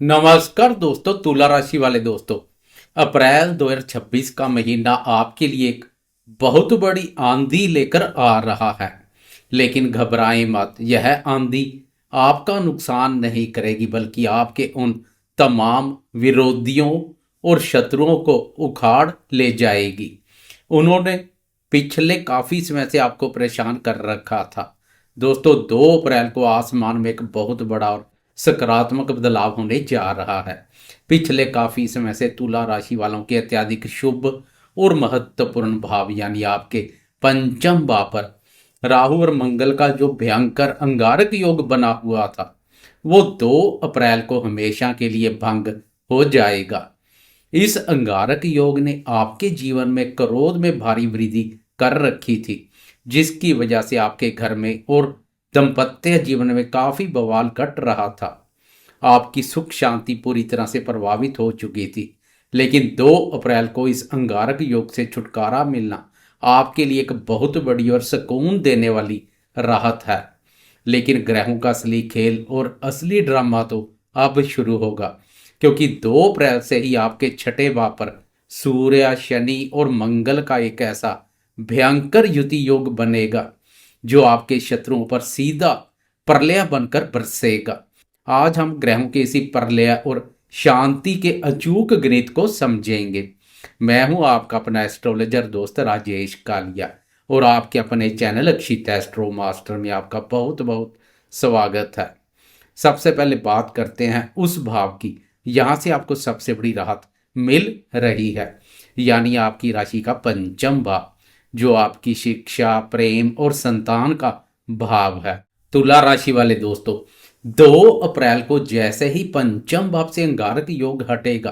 नमस्कार दोस्तों, तुला राशि वाले दोस्तों। अप्रैल 2026 का महीना आपके लिए एक बहुत बड़ी आंधी लेकर आ रहा है। लेकिन घबराएं मत, यह आंधी आपका नुकसान नहीं करेगी बल्कि आपके उन तमाम विरोधियों और शत्रुओं को उखाड़ ले जाएगी। उन्होंने पिछले काफी समय से आपको परेशान कर रखा था। दोस्तों, 2 अप्रैल को आसमान में एक बहुत बड़ा और सकारात्मक बदलाव होने जा रहा है। पिछले काफी समय से तुला राशि वालों के अत्यधिक शुभ और महत्वपूर्ण भाव यानी आपके पंचम भाव पर राहु और मंगल का जो भयंकर अंगारक योग बना हुआ था, वो 2 अप्रैल को हमेशा के लिए भंग हो जाएगा। इस अंगारक योग ने आपके जीवन में क्रोध में भारी वृद्धि कर रखी थी, जिसकी वजह से आपके घर में और दाम्पत्य जीवन में काफी बवाल घट रहा था। आपकी सुख शांति पूरी तरह से प्रभावित हो चुकी थी। लेकिन 2 अप्रैल को इस अंगारक योग से छुटकारा मिलना आपके लिए एक बहुत बड़ी और सुकून देने वाली राहत है। लेकिन ग्रहों का असली खेल और असली ड्रामा तो अब शुरू होगा, क्योंकि 2 अप्रैल से ही आपके छठे भाव पर सूर्य, शनि और मंगल का एक ऐसा भयंकर युति योग बनेगा जो आपके शत्रुओं पर सीधा प्रलय बनकर बरसेगा। आज हम ग्रहों के इसी प्रलय और शांति के अचूक गणित को समझेंगे। मैं हूं आपका अपना एस्ट्रोलॉजर दोस्त राजेश कालिया, और आपके अपने चैनल अक्षित एस्ट्रो मास्टर में आपका बहुत बहुत स्वागत है। सबसे पहले बात करते हैं उस भाव की, यहां से आपको सबसे बड़ी राहत मिल रही है, यानी आपकी राशि का पंचम भाव, जो आपकी शिक्षा, प्रेम और संतान का भाव है। तुला राशि वाले दोस्तों, 2 अप्रैल को जैसे ही पंचम भाव से अंगारक योग हटेगा,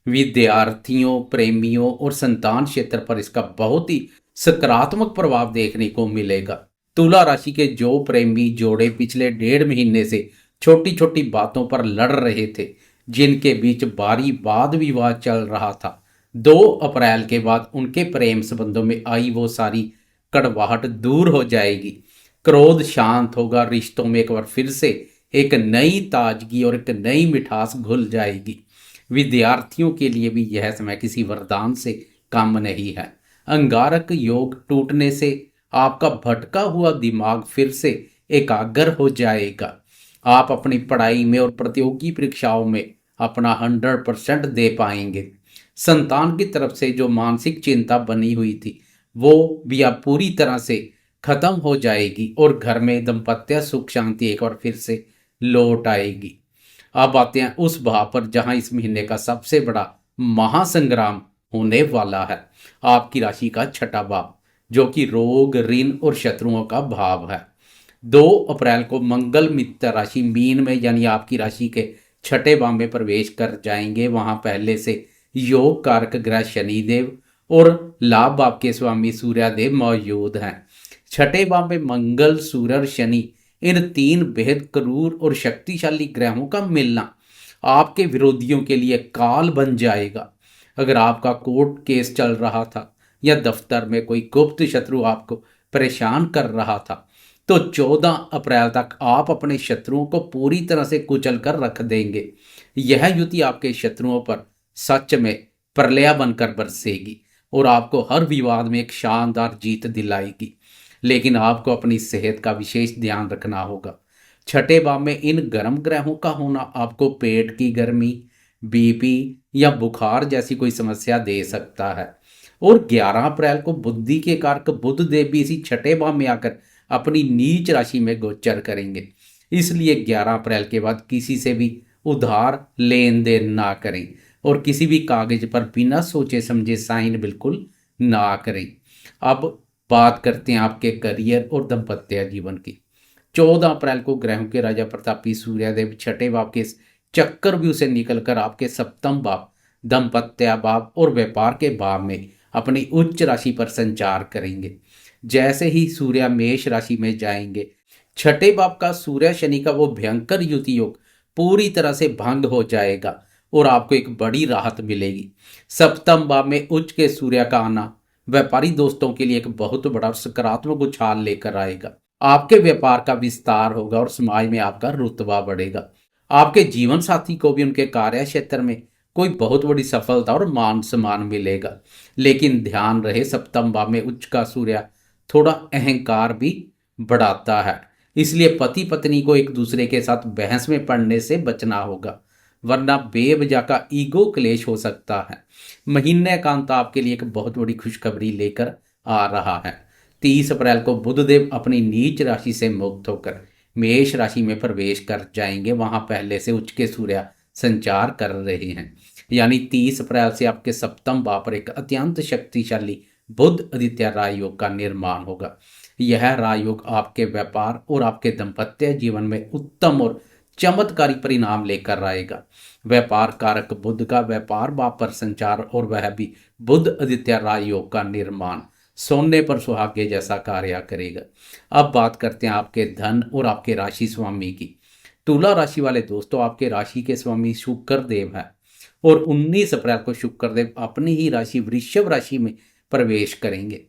विद्यार्थियों, प्रेमियों और संतान क्षेत्र पर इसका बहुत ही सकारात्मक प्रभाव देखने को मिलेगा। तुला राशि के जो प्रेमी जोड़े पिछले 1.5 महीने से छोटी छोटी बातों पर लड़ रहे थे, जिनके बीच भारी वाद विवाद चल रहा था, 2 अप्रैल के बाद उनके प्रेम संबंधों में आई वो सारी कड़वाहट दूर हो जाएगी। क्रोध शांत होगा, रिश्तों में एक बार फिर से एक नई ताजगी और एक नई मिठास घुल जाएगी। विद्यार्थियों के लिए भी यह समय किसी वरदान से कम नहीं है। अंगारक योग टूटने से आपका भटका हुआ दिमाग फिर से एकाग्र हो जाएगा। आप अपनी पढ़ाई में और प्रतियोगी परीक्षाओं में अपना 100% दे पाएंगे। संतान की तरफ से जो मानसिक चिंता बनी हुई थी, वो भी अब पूरी तरह से खत्म हो जाएगी और घर में दाम्पत्य सुख शांति एक बार फिर से लौट आएगी। अब आते हैं उस भाव पर जहां इस महीने का सबसे बड़ा महासंग्राम होने वाला है, आपकी राशि का छठा भाव, जो कि रोग, ऋण और शत्रुओं का भाव है। 2 अप्रैल को मंगल मित्र राशि मीन में यानी आपकी राशि के छठे भाव में प्रवेश कर जाएंगे। वहां पहले से योग कारक ग्रह शनिदेव और लाभ भाव के स्वामी सूर्यदेव मौजूद हैं। छठे भाव में मंगल, सूर्य और शनि, इन 3 बेहद क्रूर और शक्तिशाली ग्रहों का मिलना आपके विरोधियों के लिए काल बन जाएगा। अगर आपका कोर्ट केस चल रहा था या दफ्तर में कोई गुप्त शत्रु आपको परेशान कर रहा था, तो 14 अप्रैल तक आप अपने शत्रुओं को पूरी तरह से कुचल कर रख देंगे। यह युति आपके शत्रुओं पर सच में प्रलय बनकर बरसेगी और आपको हर विवाद में एक शानदार जीत दिलाएगी। लेकिन आपको अपनी सेहत का विशेष ध्यान रखना होगा। छठे भाव में इन गर्म ग्रहों का होना आपको पेट की गर्मी, बीपी या बुखार जैसी कोई समस्या दे सकता है। और 11 अप्रैल को बुद्धि के कारक बुध देव भी इसी छठे भाव में आकर अपनी नीच राशि में गोचर करेंगे। इसलिए 11 अप्रैल के बाद किसी से भी उधार लेन देन ना करें और किसी भी कागज पर बिना सोचे समझे साइन बिल्कुल ना करें। अब बात करते हैं आपके करियर और दाम्पत्य जीवन की। 14 अप्रैल को ग्रहों के राजा प्रतापी सूर्यदेव छठे भाव के चक्रव्यूह से निकलकर आपके सप्तम भाव, दाम्पत्य भाव और व्यापार के भाव में अपनी उच्च राशि पर संचार करेंगे। जैसे ही सूर्य मेष राशि में जाएंगे, छठे भाव का सूर्य शनि का वो भयंकर युति योग पूरी तरह से भंग हो जाएगा और आपको एक बड़ी राहत मिलेगी। सप्तम भाव में उच्च के सूर्य का आना व्यापारी दोस्तों के लिए एक बहुत बड़ा सकारात्मक उछाल लेकर आएगा। आपके व्यापार का विस्तार होगा और समाज में आपका रुतबा बढ़ेगा। आपके जीवन साथी को भी उनके कार्य क्षेत्र में कोई बहुत बड़ी सफलता और मान सम्मान मिलेगा। लेकिन ध्यान रहे, सप्तम भाव में उच्च का सूर्य थोड़ा अहंकार भी बढ़ाता है, इसलिए पति पत्नी को एक दूसरे के साथ बहस में पड़ने से बचना होगा, वरना बेवजह का ईगो क्लेश हो सकता है। महीने का अंत आपके लिए एक बहुत बड़ी खुशखबरी लेकर आ रहा है। 30 अप्रैल को बुधदेव अपनी नीच राशि से मुक्त होकर मेष राशि में प्रवेश कर जाएंगे। वहां पहले से उच्च के सूर्य संचार कर रहे हैं, यानी 30 अप्रैल से आपके सप्तम भाव पर एक अत्यंत शक्तिशाली बुध आदित्य राजयोग का निर्माण होगा। यह राजयोग आपके व्यापार और आपके दाम्पत्य जीवन में उत्तम और चमत्कारी परिणाम लेकर आएगा। व्यापार कारक बुध का व्यापार भाव पर संचार और वह भी बुध आदित्य राजयोग का निर्माण सोने पर सुहागे जैसा कार्य करेगा। अब बात करते हैं आपके धन और आपके राशि स्वामी की। तुला राशि वाले दोस्तों, आपके राशि के स्वामी शुक्र देव है और 19 अप्रैल को शुक्र देव अपनी ही राशि वृषभ राशि में प्रवेश करेंगे।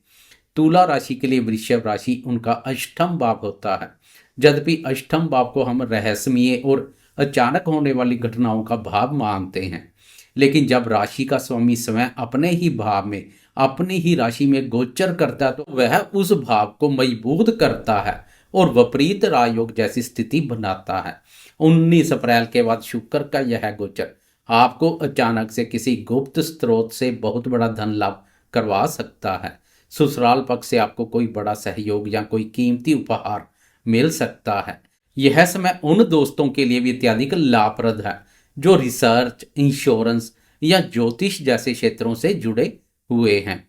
तुला राशि के लिए वृषभ राशि उनका अष्टम भाव होता है। यद्यपि अष्टम भाव को हम रहस्यमय और अचानक होने वाली घटनाओं का भाव मानते हैं, लेकिन जब राशि का स्वामी स्वयं अपने ही भाव में अपनी ही राशि में गोचर करता है तो वह उस भाव को मजबूत करता है और विपरीत राजयोग जैसी स्थिति बनाता है। 19 अप्रैल के बाद शुक्र का यह गोचर आपको अचानक से किसी गुप्त स्रोत से बहुत बड़ा धन लाभ करवा सकता है। ससुराल पक्ष से आपको कोई बड़ा सहयोग या कोई कीमती उपहार मिल सकता है। यह समय उन दोस्तों के लिए भी अत्यधिक लाभप्रद है जो रिसर्च, इंश्योरेंस या ज्योतिष जैसे क्षेत्रों से जुड़े हुए हैं।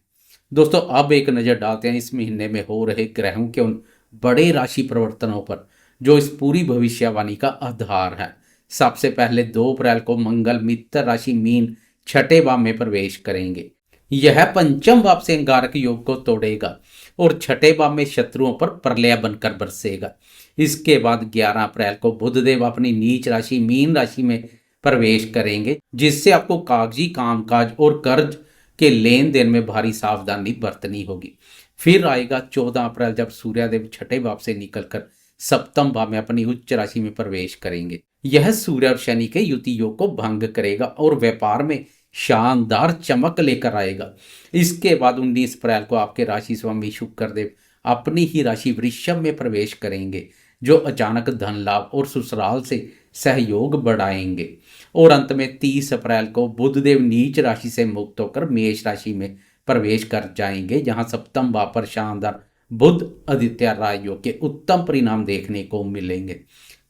दोस्तों, अब एक नज़र डालते हैं इस महीने में हो रहे ग्रहों के उन बड़े राशि परिवर्तनों पर जो इस पूरी भविष्यवाणी का आधार है। सबसे पहले 2 अप्रैल को मंगल मित्र राशि मीन छठे भाव में प्रवेश करेंगे। यह पंचम भाव से अंगारक योग को तोड़ेगा और छठे भाव में शत्रुओं पर प्रलय बनकर बरसेगा। इसके बाद 11 अप्रैल को बुधदेव अपनी नीच राशि मीन राशि में प्रवेश करेंगे, जिससे आपको कागजी कामकाज और कर्ज के लेन देन में भारी सावधानी बरतनी होगी। फिर आएगा 14 अप्रैल जब सूर्यदेव छठे भाव से निकलकर सप्तम भाव में अपनी उच्च राशि में प्रवेश करेंगे। यह सूर्य और शनि के युति योग को भंग करेगा और व्यापार में शानदार चमक लेकर आएगा। इसके बाद 19 अप्रैल को आपके राशि स्वामी शुक्रदेव अपनी ही राशि वृषभ में प्रवेश करेंगे, जो अचानक धन लाभ और ससुराल से सहयोग बढ़ाएंगे। और अंत में 30 अप्रैल को बुधदेव नीच राशि से मुक्त होकर मेष राशि में प्रवेश कर जाएंगे, जहां सप्तम भाव पर शानदार बुध आदित्य राजयोग के उत्तम परिणाम देखने को मिलेंगे।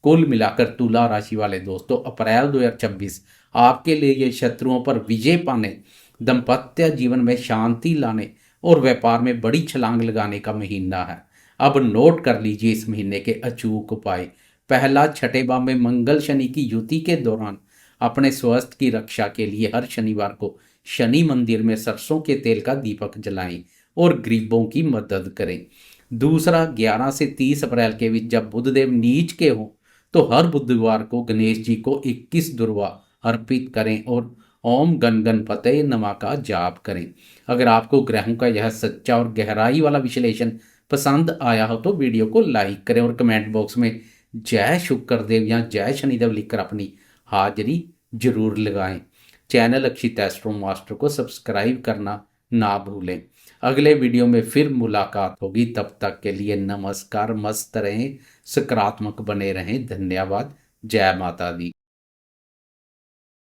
कुल मिलाकर तुला राशि वाले दोस्तों, अप्रैल 2026 आपके लिए ये शत्रुओं पर विजय पाने, दाम्पत्य जीवन में शांति लाने और व्यापार में बड़ी छलांग लगाने का महीना है। अब नोट कर लीजिए इस महीने के अचूक उपाय। पहला, छठे भाव में मंगल शनि की युति के दौरान अपने स्वास्थ्य की रक्षा के लिए हर शनिवार को शनि मंदिर में सरसों के तेल का दीपक जलाएं और गरीबों की मदद करें। दूसरा, 11 से 30 अप्रैल के बीच जब बुधदेव नीच के हों तो हर बुधवार को गणेश जी को 21 दुर्वा अर्पित करें और ओम गण गणपतये नमः का जाप करें। अगर आपको ग्रहों का यह सच्चा और गहराई वाला विश्लेषण पसंद आया हो तो वीडियो को लाइक करें और कमेंट बॉक्स में जय शुक्रदेव या जय शनिदेव लिखकर अपनी हाजिरी जरूर लगाएं। चैनल अक्षित एस्ट्रो मास्टर को सब्सक्राइब करना ना भूलें। अगले वीडियो में फिर मुलाकात होगी, तब तक के लिए नमस्कार। मस्त रहें, सकारात्मक बने रहें। धन्यवाद। जय माता दी।